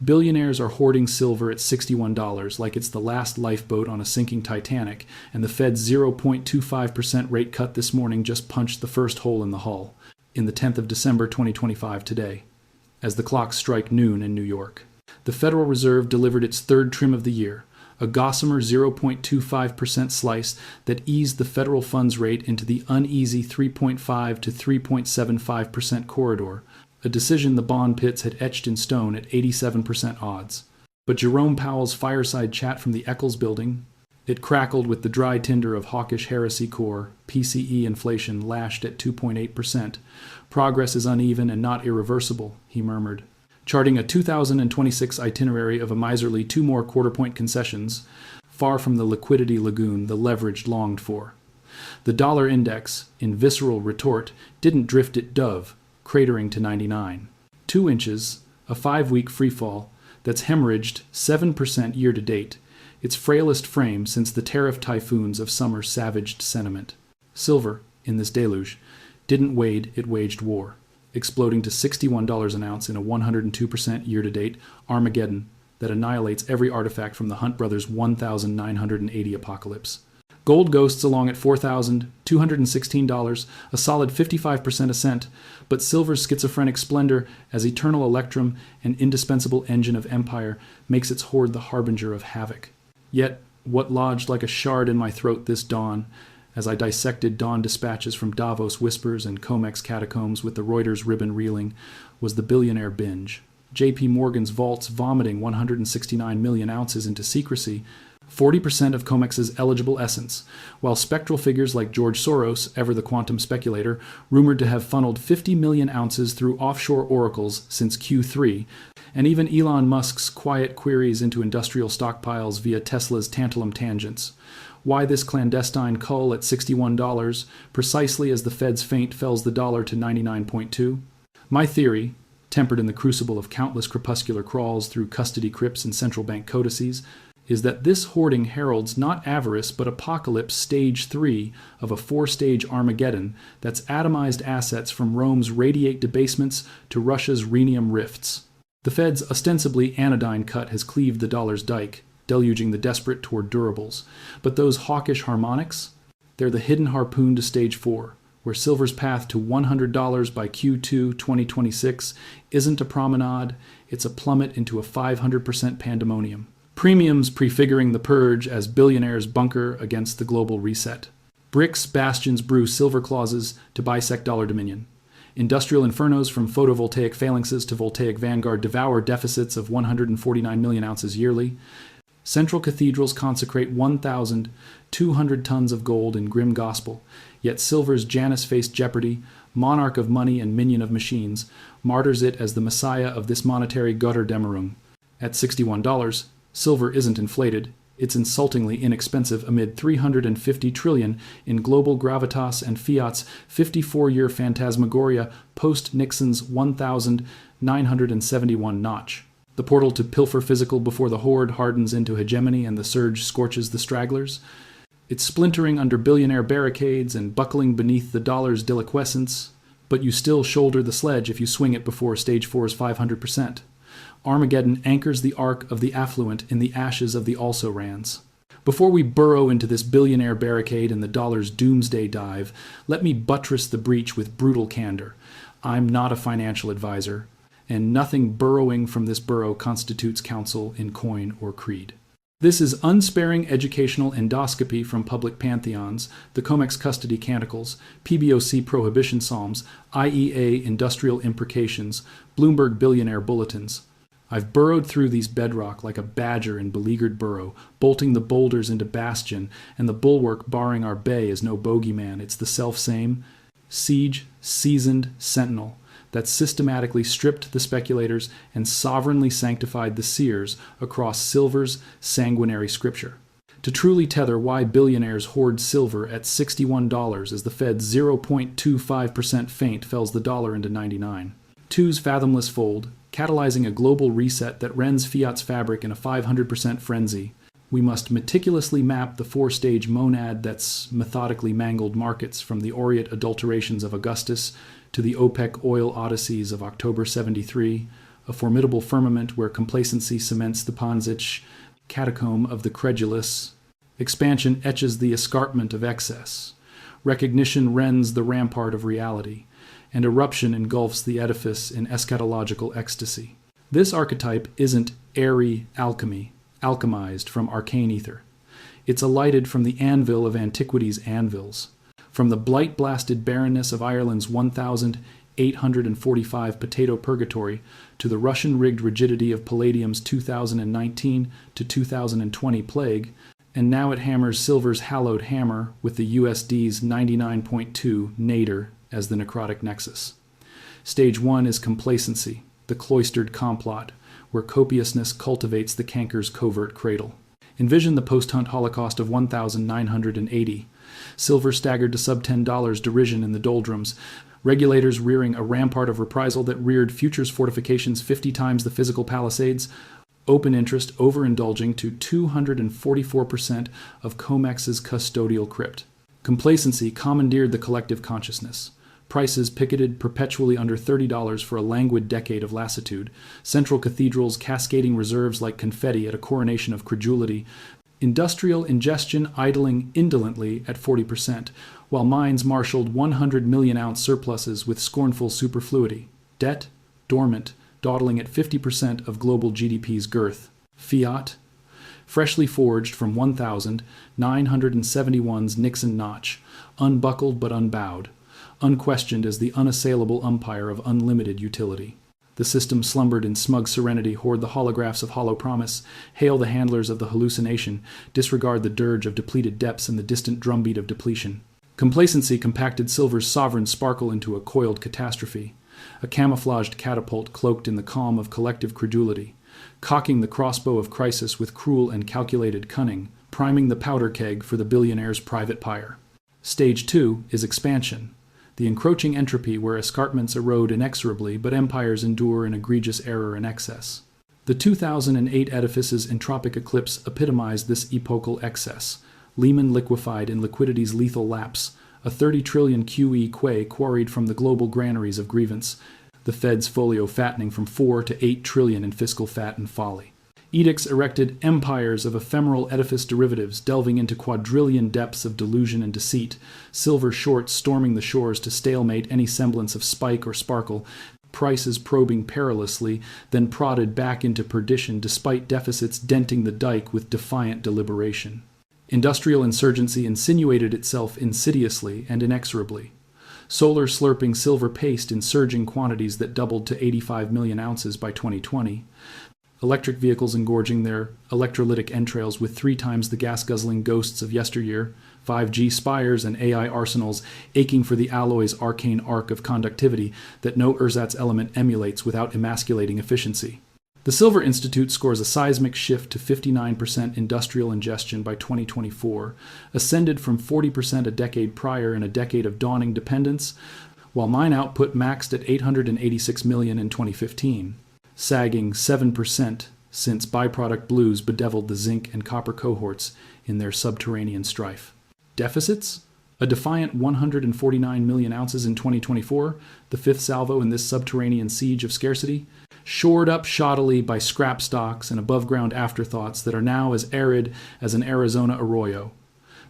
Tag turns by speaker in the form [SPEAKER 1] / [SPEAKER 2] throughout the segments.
[SPEAKER 1] Billionaires are hoarding silver at $61 like it's the last lifeboat on a sinking Titanic, and the Fed's 0.25% rate cut this morning just punched the first hole in the hull, in the 10th of December 2025 today, as the clocks strike noon in New York. The Federal Reserve delivered its third trim of the year, a gossamer 0.25% slice that eased the federal funds rate into the uneasy 3.5 to 3.75% corridor, a decision the bond pits had etched in stone at 87% odds. But Jerome Powell's fireside chat from the Eccles building, it crackled with the dry tinder of hawkish heresy core, PCE inflation lashed at 2.8%. Progress is uneven and not irreversible, he murmured, charting a 2026 itinerary of a miserly 2 more quarter-point concessions, far from the liquidity lagoon the leveraged longed for. The dollar index, in visceral retort, didn't drift at dove, cratering to 99. 2 inches, a 5-week freefall that's hemorrhaged 7% year-to-date, its frailest frame since the tariff typhoons of summer savaged sentiment. Silver, in this deluge, didn't wade, it waged war, exploding to $61 an ounce in a 102% year-to-date Armageddon that annihilates every artifact from the Hunt brothers' 1,980 apocalypse. Gold ghosts along at $4,216, a solid 55% ascent, but silver's schizophrenic splendor as eternal electrum and indispensable engine of empire makes its hoard the harbinger of havoc. Yet, what lodged like a shard in my throat this dawn, as I dissected dawn dispatches from Davos whispers and COMEX catacombs with the Reuters ribbon reeling, was the billionaire binge. J.P. Morgan's vaults vomiting 169 million ounces into secrecy, 40% of COMEX's eligible essence, while spectral figures like George Soros, ever the quantum speculator, rumored to have funneled 50 million ounces through offshore oracles since Q3, and even Elon Musk's quiet queries into industrial stockpiles via Tesla's tantalum tangents. Why this clandestine cull at $61, precisely as the Fed's feint fells the dollar to 99.2? My theory, tempered in the crucible of countless crepuscular crawls through custody crypts and central bank codices, is that this hoarding heralds not avarice but apocalypse stage 3 of a 4-stage Armageddon that's atomized assets from Rome's radiate debasements to Russia's rhenium rifts. The Fed's ostensibly anodyne cut has cleaved the dollar's dike, deluging the desperate toward durables. But those hawkish harmonics? They're the hidden harpoon to stage 4, where silver's path to $100 by Q2 2026 isn't a promenade, it's a plummet into a 500% pandemonium. Premiums prefiguring the purge as billionaires bunker against the global reset. Bricks, bastions brew silver clauses to bisect dollar dominion. Industrial infernos from photovoltaic phalanxes to voltaic vanguard devour deficits of 149 million ounces yearly. Central cathedrals consecrate 1,200 tons of gold in grim gospel, yet silver's Janus-faced jeopardy, monarch of money and minion of machines, martyrs it as the messiah of this monetary Götterdämmerung. At $61, silver isn't inflated, it's insultingly inexpensive amid 350 trillion in global gravitas and fiat's 54-year phantasmagoria post-Nixon's 1,971 notch. The portal to pilfer physical before the hoard hardens into hegemony and the surge scorches the stragglers. It's splintering under billionaire barricades and buckling beneath the dollar's deliquescence, but you still shoulder the sledge if you swing it before stage 4's 500%. Armageddon anchors the arc of the affluent in the ashes of the also-rans. Before we burrow into this billionaire barricade and the dollar's doomsday dive, let me buttress the breach with brutal candor. I'm not a financial advisor, and nothing burrowing from this burrow constitutes counsel in coin or creed. This is unsparing educational endoscopy from public pantheons, the COMEX custody canticles, PBOC prohibition psalms, IEA industrial imprecations, Bloomberg billionaire bulletins. I've burrowed through these bedrock like a badger in beleaguered burrow, bolting the boulders into bastion, and the bulwark barring our bay is no bogeyman, it's the self-same, siege, seasoned sentinel that systematically stripped the speculators and sovereignly sanctified the seers across silver's sanguinary scripture. To truly tether why billionaires hoard silver at $61 as the Fed's 0.25% feint fells the dollar into 99. Two's fathomless fold, catalyzing a global reset that rends fiat's fabric in a 500% frenzy. We must meticulously map the 4-stage monad that's methodically mangled markets from the aureate adulterations of Augustus to the OPEC oil odysseys of October 73, a formidable firmament where complacency cements the Ponzich catacomb of the credulous. Expansion etches the escarpment of excess. Recognition rends the rampart of reality, and eruption engulfs the edifice in eschatological ecstasy. This archetype isn't airy alchemy, alchemized from arcane ether. It's alighted from the anvil of antiquity's anvils, from the blight-blasted barrenness of Ireland's 1,845 potato purgatory to the Russian-rigged rigidity of Palladium's 2019 to 2020 plague, and now it hammers silver's hallowed hammer with the USD's 99.2 nadir as the necrotic nexus. Stage 1 is complacency, the cloistered complot, where copiousness cultivates the canker's covert cradle. Envision the post-hunt holocaust of 1980. Silver staggered to sub-$10 derision in the doldrums, regulators rearing a rampart of reprisal that reared futures fortifications 50 times the physical palisades, open interest overindulging to 244% of COMEX's custodial crypt. Complacency commandeered the collective consciousness. Prices picketed perpetually under $30 for a languid decade of lassitude, central cathedrals cascading reserves like confetti at a coronation of credulity, industrial ingestion idling indolently at 40%, while mines marshaled 100 million-ounce surpluses with scornful superfluity, debt, dormant, dawdling at 50% of global GDP's girth. Fiat, freshly forged from 1971's Nixon notch, unbuckled but unbowed, unquestioned as the unassailable umpire of unlimited utility. The system slumbered in smug serenity, hoard the holographs of hollow promise, hail the handlers of the hallucination, disregard the dirge of depleted depths and the distant drumbeat of depletion. Complacency compacted silver's sovereign sparkle into a coiled catastrophe, a camouflaged catapult cloaked in the calm of collective credulity, cocking the crossbow of crisis with cruel and calculated cunning, priming the powder keg for the billionaire's private pyre. Stage 2 is expansion, the encroaching entropy where escarpments erode inexorably but empires endure in egregious error and excess. The 2008 edifice's entropic eclipse epitomized this epochal excess, Lehman liquefied in liquidity's lethal lapse, a 30 trillion QE quay quarried from the global granaries of grievance, the Fed's folio fattening from 4 to 8 trillion in fiscal fat and folly. Edicts erected empires of ephemeral edifice derivatives delving into quadrillion depths of delusion and deceit, silver shorts storming the shores to stalemate any semblance of spike or sparkle, prices probing perilously, then prodded back into perdition despite deficits denting the dike with defiant deliberation. Industrial insurgency insinuated itself insidiously and inexorably. Solar slurping silver paste in surging quantities that doubled to 85 million ounces by 2020. Electric vehicles engorging their electrolytic entrails with 3 times the gas-guzzling ghosts of yesteryear, 5G spires and AI arsenals aching for the alloy's arcane arc of conductivity that no ersatz element emulates without emasculating efficiency. The Silver Institute scores a seismic shift to 59% industrial ingestion by 2024, ascended from 40% a decade prior in a decade of dawning dependence, while mine output maxed at 886 million in 2015. Sagging 7% since byproduct blues bedeviled the zinc and copper cohorts in their subterranean strife. Deficits? A defiant 149 million ounces in 2024, the fifth salvo in this subterranean siege of scarcity, shored up shoddily by scrap stocks and above-ground afterthoughts that are now as arid as an Arizona arroyo.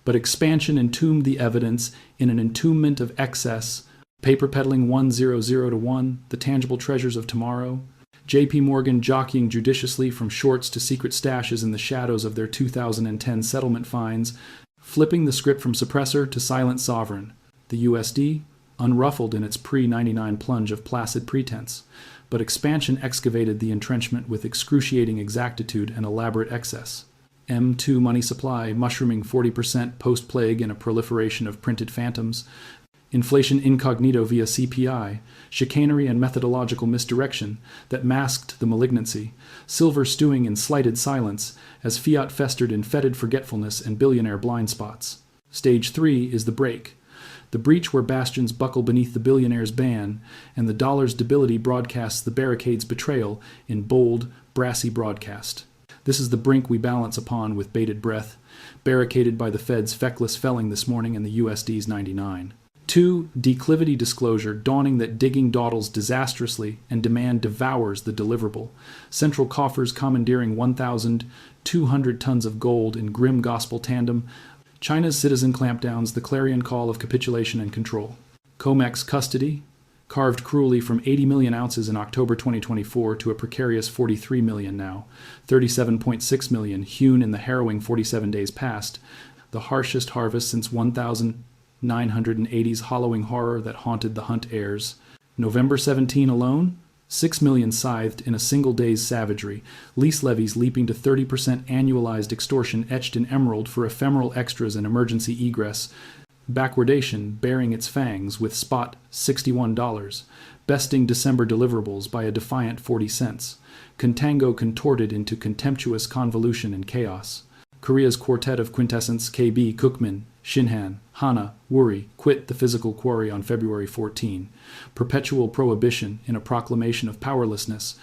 [SPEAKER 1] But expansion entombed the evidence in an entombment of excess, paper peddling 100 to 1, the tangible treasures of tomorrow, J.P. Morgan jockeying judiciously from shorts to secret stashes in the shadows of their 2010 settlement fines, flipping the script from suppressor to silent sovereign, the USD, unruffled in its pre-99 plunge of placid pretense, but expansion excavated the entrenchment with excruciating exactitude and elaborate excess. M2 money supply mushrooming 40% post-plague in a proliferation of printed phantoms, inflation incognito via CPI, chicanery and methodological misdirection that masked the malignancy, silver stewing in slighted silence as fiat festered in fetid forgetfulness and billionaire blind spots. Stage 3 is the break, the breach where bastions buckle beneath the billionaire's ban, and the dollar's debility broadcasts the barricade's betrayal in bold, brassy broadcast. This is the brink we balance upon with bated breath, barricaded by the Fed's feckless felling this morning and the USD's 99. 2. Declivity disclosure, dawning that digging dawdles disastrously and demand devours the deliverable. Central coffers commandeering 1,200 tons of gold in grim gospel tandem. China's citizen clampdowns, the clarion call of capitulation and control. COMEX custody, carved cruelly from 80 million ounces in October 2024 to a precarious 43 million now. 37.6 million hewn in the harrowing 47 days past. The harshest harvest since 1980's hollowing horror that haunted the hunt heirs. November 17 alone, 6 million scythed in a single day's savagery, lease levies leaping to 30% annualized extortion etched in emerald for ephemeral extras and emergency egress, backwardation baring its fangs with spot $61, besting December deliverables by a defiant 40 cents, contango contorted into contemptuous convolution and chaos. Korea's quartet of quintessence KB, Cookmin, Shinhan, Hana, Wuri quit the physical quarry on February 14. Perpetual prohibition in a proclamation of powerlessness.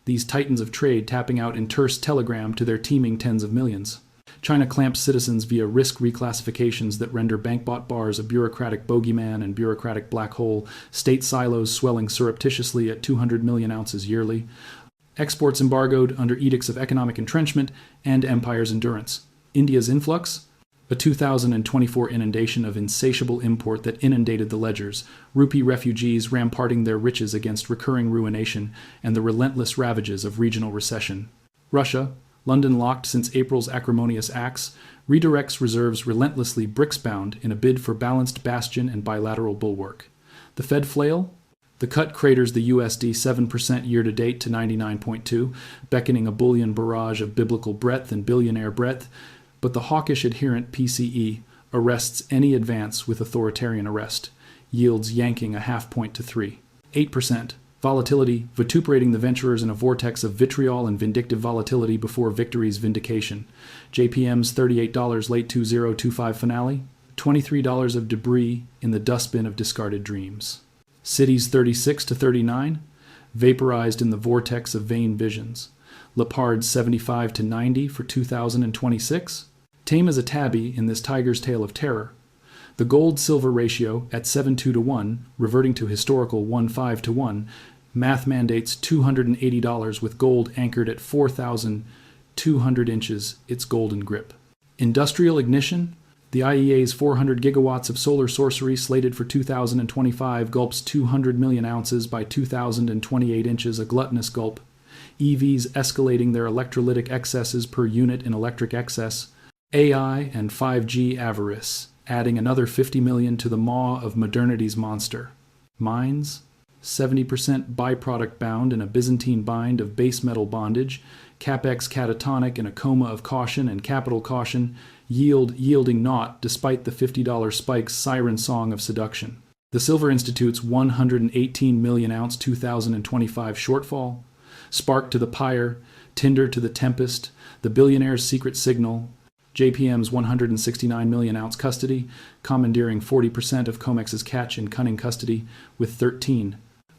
[SPEAKER 1] These titans of trade tapping out in terse telegram to their teeming tens of millions. China clamps citizens via risk reclassifications that render bank-bought bars a bureaucratic bogeyman and bureaucratic black hole, state silos swelling surreptitiously at 200 million ounces yearly. Exports embargoed under edicts of economic entrenchment and empire's endurance. India's influx? A 2024 inundation of insatiable import that inundated the ledgers, rupee refugees ramparting their riches against recurring ruination and the relentless ravages of regional recession. Russia, London locked since April's acrimonious acts, redirects reserves relentlessly bricks-bound in a bid for balanced bastion and bilateral bulwark. The Fed flail? The cut craters the USD 7% year-to-date to 99.2, beckoning a bullion barrage of biblical breadth and billionaire breadth, but the hawkish adherent PCE arrests any advance with authoritarian arrest, yields yanking a half point to 3. 8%. Volatility, vituperating the venturers in a vortex of vitriol and vindictive volatility before victory's vindication. JPM's $38 late 2025 finale, $23 of debris in the dustbin of discarded dreams. Cities 36 to 39, vaporized in the vortex of vain visions. Lepard's 75 to 90 for 2026, tame as a tabby in this tiger's tale of terror. The gold-silver ratio at 7:2 to 1, reverting to historical 1:5 to 1, math mandates $280 with gold anchored at 4,200 inches, its golden grip. Industrial ignition? The IEA's 400 gigawatts of solar sorcery slated for 2025 gulps 200 million ounces by 2,028 inches, a gluttonous gulp. EVs escalating their electrolytic excesses per unit in electric excess. AI and 5G avarice, adding another 50 million to the maw of modernity's monster. Mines? 70% byproduct bound in a Byzantine bind of base metal bondage, capex catatonic in a coma of caution and capital caution, yielding naught despite the $50 spike's siren song of seduction. The Silver Institute's 118 million ounce 2025 shortfall, spark to the pyre, tinder to the tempest, the billionaire's secret signal, JPM's 169 million ounce custody, commandeering 40% of COMEX's catch in cunning custody, with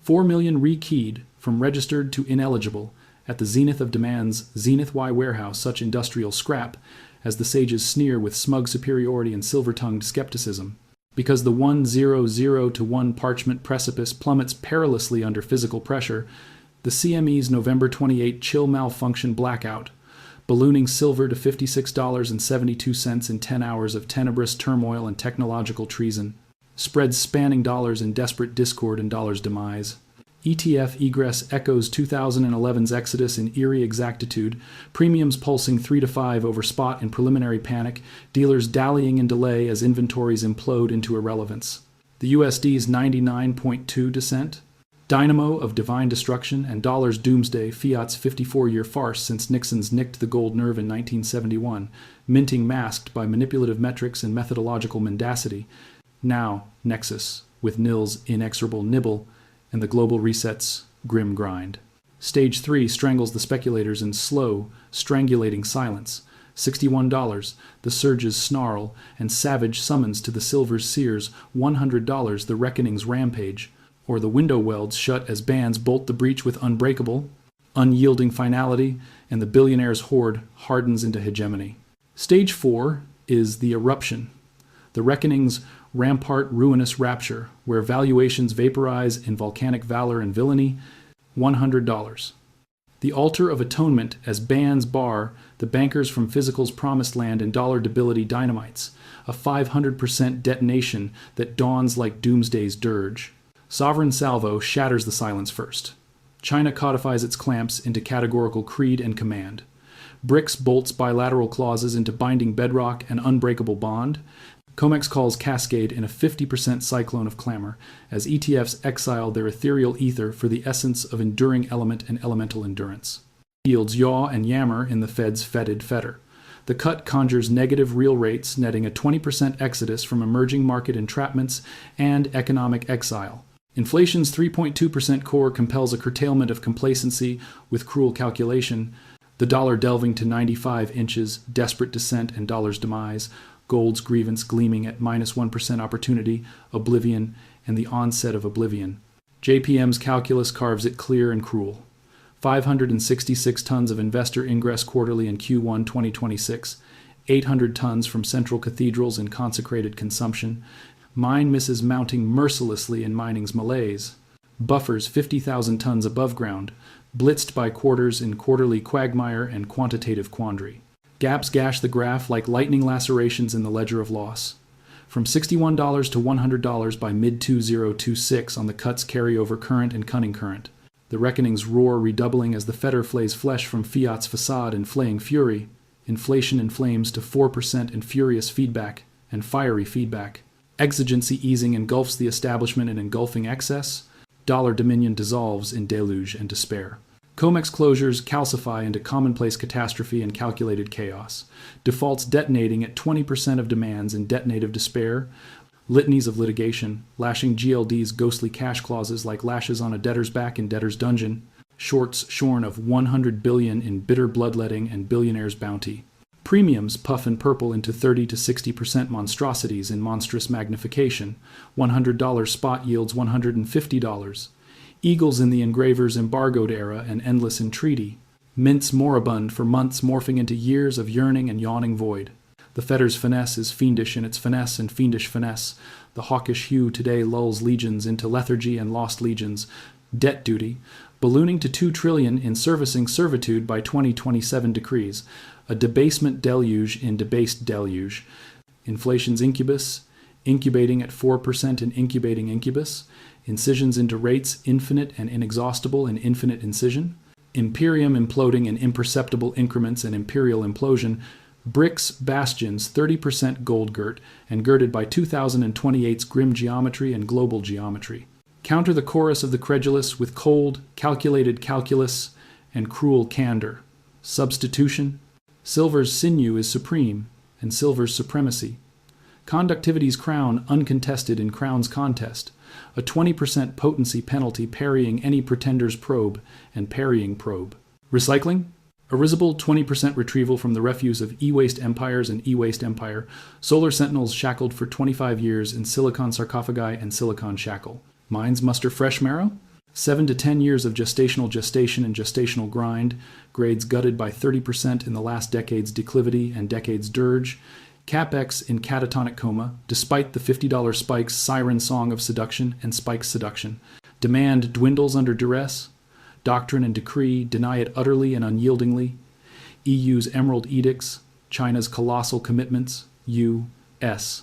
[SPEAKER 1] 4 million rekeyed from registered to ineligible at the zenith of demand's Zenith Y warehouse such industrial scrap as the sages sneer with smug superiority and silver-tongued skepticism. Because the 100 to 1 parchment precipice plummets perilously under physical pressure, the CME's November 28 chill malfunction blackout, ballooning silver to $56.72 in 10 hours of tenebrous turmoil and technological treason, spreads spanning dollars in desperate discord and dollars' demise. ETF egress echoes 2011's exodus in eerie exactitude, premiums pulsing 3 to 5 over spot in preliminary panic, dealers dallying in delay as inventories implode into irrelevance. The USD's 99.2 descent, dynamo of divine destruction and dollar's doomsday, fiat's 54-year farce since Nixon's nicked the gold nerve in 1971, minting masked by manipulative metrics and methodological mendacity. Now, Nexus, with Nil's inexorable nibble, and the global reset's grim grind. Stage 3 strangles the speculators in slow, strangulating silence. $61, the surge's snarl, and savage summons to the silver's sears, $100, the reckoning's rampage, or the window welds shut as bands bolt the breach with unbreakable, unyielding finality, and the billionaires' hoard hardens into hegemony. Stage 4 is the eruption. The reckoning's Rampart ruinous rapture, where valuations vaporize in volcanic valor and villainy, $100. The altar of atonement as bands bar the bankers from physical's promised land and dollar debility dynamites, a 500% detonation that dawns like doomsday's dirge. Sovereign salvo shatters the silence first. China codifies its clamps into categorical creed and command. BRICS bolts bilateral clauses into binding bedrock and unbreakable bond. COMEX calls Cascade in a 50% cyclone of clamor, as ETFs exile their ethereal ether for the essence of enduring element and elemental endurance. Yields yaw and yammer in the Fed's fetid fetter. The cut conjures negative real rates, netting a 20% exodus from emerging market entrapments and economic exile. Inflation's 3.2% core compels a curtailment of complacency with cruel calculation, the dollar delving to 95 inches, desperate descent and dollar's demise, gold's grievance gleaming at -1% opportunity, oblivion, and the onset of oblivion. JPM's calculus carves it clear and cruel. 566 tons of investor ingress quarterly in Q1 2026, 800 tons from central cathedrals in consecrated consumption. Mine misses mounting mercilessly in mining's malaise. Buffers 50,000 tons above ground, blitzed by quarters in quarterly quagmire and quantitative quandary. Gaps gash the graph like lightning lacerations in the ledger of loss. From $61 to $100 by mid-2026 on the cut's carryover current and cunning current. The reckonings roar redoubling as the fetter flays flesh from fiat's facade in flaying fury. Inflation inflames to 4% in furious feedback and fiery feedback. Exigency easing engulfs the establishment in engulfing excess. Dollar dominion dissolves in deluge and despair. COMEX closures calcify into commonplace catastrophe and calculated chaos. Defaults detonating at 20% of demands in detonative despair. Litanies of litigation, lashing GLD's ghostly cash clauses like lashes on a debtor's back in debtor's dungeon. Shorts shorn of $100 billion in bitter bloodletting and billionaires' bounty. Premiums puff and purple into 30 to 60% monstrosities in monstrous magnification. $100 spot yields $150. Eagles in the engraver's embargoed era and endless entreaty. Mints moribund for months morphing into years of yearning and yawning void. The fetter's finesse is fiendish in its finesse and fiendish finesse. The hawkish hue today lulls legions into lethargy and lost legions. Debt duty, ballooning to $2 trillion in servicing servitude by 2027 decrees. A debasement deluge in debased deluge. Inflation's incubus, incubating at 4% in incubating incubus. Incisions into rates infinite and inexhaustible in infinite incision. Imperium imploding in imperceptible increments and imperial implosion. BRICS bastions 30% gold girt and girded by 2028's grim geometry and global geometry. Counter the chorus of the credulous with cold, calculated calculus and cruel candor. Substitution. Silver's sinew is supreme, and silver's supremacy. Conductivity's crown uncontested in crown's contest. A 20% potency penalty parrying any pretender's probe and parrying probe. Recycling. A risible 20% retrieval from the refuse of e-waste empires and e-waste empire. Solar sentinels shackled for 25 years in silicon sarcophagi and silicon shackle. Mines muster fresh marrow. 7 to 10 years of gestational gestation and gestational grind. Grades gutted by 30% in the last decade's declivity and decade's dirge. CapEx in catatonic coma, despite the $50 spike's siren song of seduction and spike's seduction. Demand dwindles under duress. Doctrine and decree deny it utterly and unyieldingly. EU's emerald edicts, China's colossal commitments, U.S.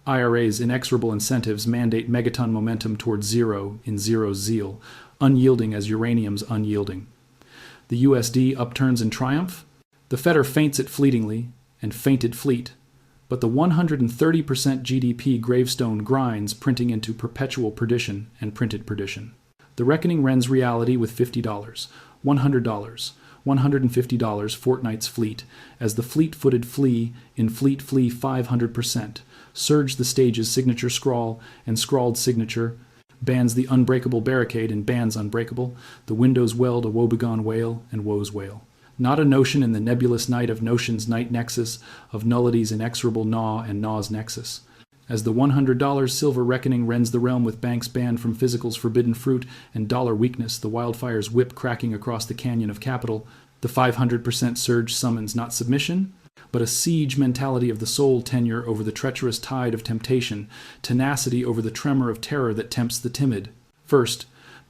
[SPEAKER 1] IRA's inexorable incentives mandate megaton momentum towards zero in zero's zeal, unyielding as uranium's unyielding. The USD upturns in triumph. The fetter faints it fleetingly, and fainted fleet. But the 130% GDP gravestone grinds, printing into perpetual perdition and printed perdition. The reckoning rends reality with $50, $100, $150 fortnight's fleet, as the fleet-footed flee in fleet flee 500%, surge the stage's signature scrawl and scrawled signature, bans the unbreakable barricade and bans unbreakable, the windows weld a woebegone wail and woe's wail. Not a notion in the nebulous night of notions night nexus, of nullity's inexorable gnaw and gnaw's nexus. As the $100 silver reckoning rends the realm with banks banned from physical's forbidden fruit and dollar weakness, the wildfire's whip cracking across the canyon of capital, the 500% surge summons not submission, but a siege mentality of the soul tenure over the treacherous tide of temptation, tenacity over the tremor of terror that tempts the timid. First,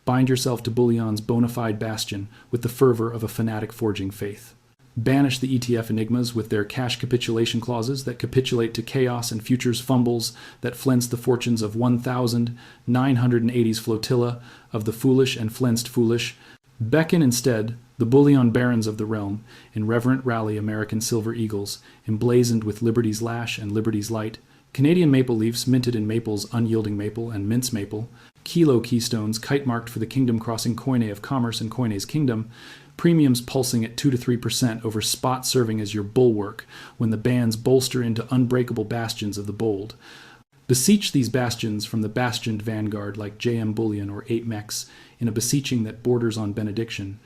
[SPEAKER 1] bind yourself to bullion's bona fide bastion with the fervor of a fanatic forging faith. Banish the ETF enigmas with their cash capitulation clauses that capitulate to chaos and futures fumbles that flence the fortunes of 1,980's flotilla of the foolish and flenced foolish. Beckon instead the bullion barons of the realm in reverent rally American silver eagles, emblazoned with liberty's lash and liberty's light, Canadian maple leafs minted in maple's unyielding maple and mince maple, kilo keystones kite-marked for the kingdom-crossing Koine of commerce and Koine's kingdom, premiums pulsing at 2 to 3% over spot serving as your bulwark when the bands bolster into unbreakable bastions of the bold. Beseech these bastions from the bastioned vanguard like JM Bullion or 8MEX in a beseeching that borders on benediction.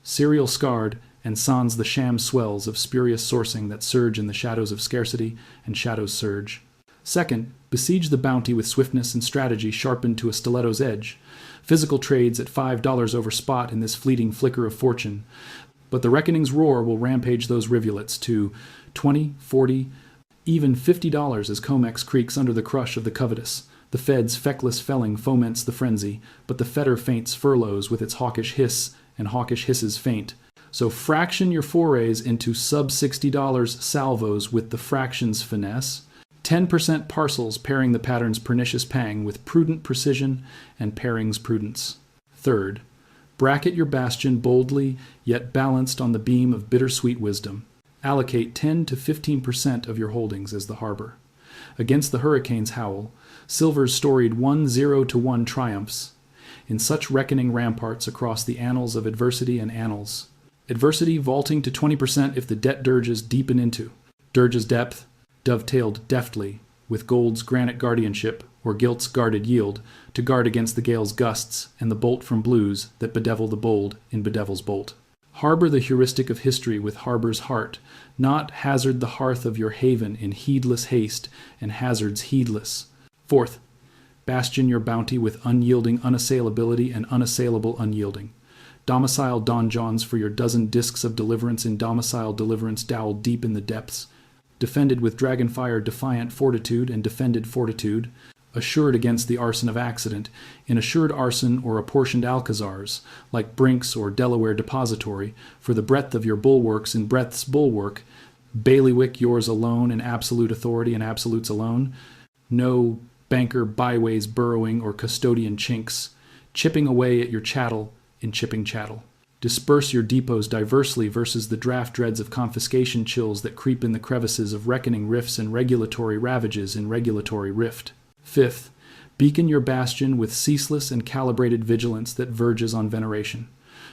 [SPEAKER 1] Serial scarred and sans the sham swells of spurious sourcing that surge in the shadows of scarcity and shadows surge. Second, besiege the bounty with swiftness and strategy sharpened to a stiletto's edge. Physical trades at $5 over spot in this fleeting flicker of fortune. But the reckoning's roar will rampage those rivulets to $20, $40, even $50 as COMEX creaks under the crush of the covetous. The Fed's feckless felling foments the frenzy, but the fetter faints furloughs with its hawkish hiss, and hawkish hisses faint. So fraction your forays into sub-$60 salvos with the fractions finesse. 10% parcels pairing the pattern's pernicious pang with prudent precision and pairing's prudence. Third, bracket your bastion boldly, yet balanced on the beam of bittersweet wisdom. Allocate 10 to 15% of your holdings as the harbor. Against the hurricane's howl, silver's storied 1-0-1 triumphs. In such reckoning ramparts across the annals of adversity and annals. Adversity vaulting to 20% if the debt dirges deepen into. Dirge's depth, dovetailed deftly with gold's granite guardianship or gilt's guarded yield to guard against the gale's gusts and the bolt from blues that bedevil the bold in bedevil's bolt. Harbor the heuristic of history with harbor's heart, not hazard the hearth of your haven in heedless haste and hazards heedless. Fourth, bastion your bounty with unyielding unassailability and unassailable unyielding. Domicile donjons for your dozen discs of deliverance in domicile deliverance dowled deep in the depths, defended with dragonfire defiant fortitude and defended fortitude, assured against the arson of accident, in assured arson or apportioned alcazars, like Brink's or Delaware Depository, for the breadth of your bulwarks in breadth's bulwark, bailiwick yours alone in absolute authority and absolutes alone, no banker byways burrowing or custodian chinks, chipping away at your chattel in chipping chattel. Disperse your depots diversely versus the draft dreads of confiscation chills that creep in the crevices of reckoning rifts and regulatory ravages in regulatory rift. Fifth, beacon your bastion with ceaseless and calibrated vigilance that verges on veneration.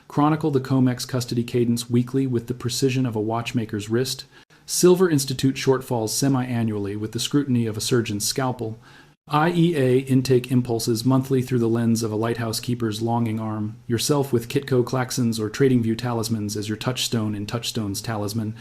[SPEAKER 1] Chronicle the COMEX custody cadence weekly with the precision of a watchmaker's wrist. Silver institute shortfalls semi-annually with the scrutiny of a surgeon's scalpel. IEA intake impulses monthly through the lens of a lighthouse keeper's longing arm, yourself with Kitco klaxons or TradingView talismans as your touchstone in Touchstone's talisman,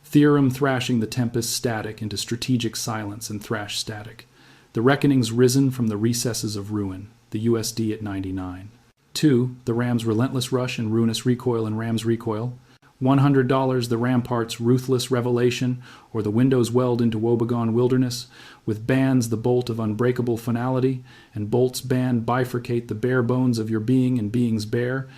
[SPEAKER 1] theorem thrashing the tempest static into strategic silence and thrash static. The reckoning's risen from the recesses of ruin, the USD at 99. 2. The Ram's relentless rush and ruinous recoil in Ram's recoil. $100 the rampart's ruthless revelation, or the windows weld into woebegone wilderness, with bands the bolt of unbreakable finality, and bolts band bifurcate the bare bones of your being and being's bare,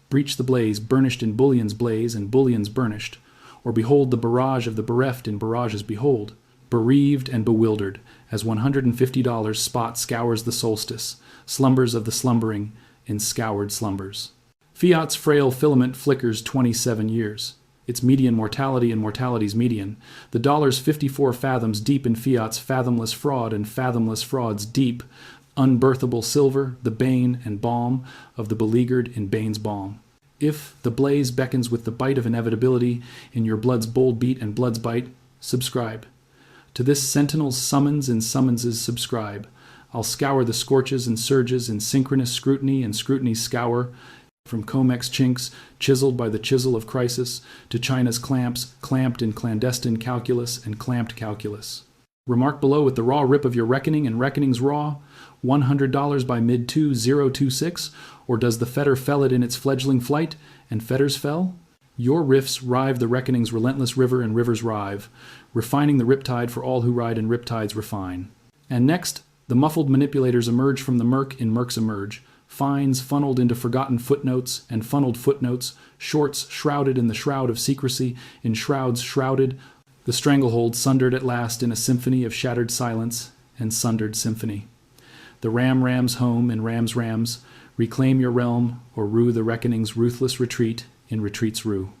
[SPEAKER 1] breach the blaze burnished in bullion's blaze and bullion's burnished, or behold the barrage of the bereft in barrages behold, bereaved and bewildered, as $150 spot scours the solstice, slumbers of the slumbering in scoured slumbers. Fiat's frail filament flickers 27 years. Its median mortality and mortality's median. The dollar's 54 fathoms deep in Fiat's fathomless fraud and fathomless fraud's deep. Unbirthable silver, the bane and balm of the beleaguered in Bane's balm. If the blaze beckons with the bite of inevitability in your blood's bold beat and blood's bite, subscribe. To this sentinel's summons and summonses subscribe. I'll scour the scorches and surges in synchronous scrutiny and scrutiny's scour, from COMEX chinks, chiseled by the chisel of crisis, to China's clamps, clamped in clandestine calculus and clamped calculus. Remark below with the raw rip of your reckoning and reckoning's raw, $100 by mid-2026, or does the fetter fell it in its fledgling flight, and fetters fell? Your riffs rive the reckoning's relentless river and rivers rive, refining the riptide for all who ride in riptides refine. And next, the muffled manipulators emerge from the murk in murks emerge, fines funneled into forgotten footnotes and funneled footnotes, shorts shrouded in the shroud of secrecy, in shrouds shrouded, the stranglehold sundered at last in a symphony of shattered silence and sundered symphony. The ram rams home in rams, reclaim your realm or rue the reckoning's ruthless retreat in retreats rue.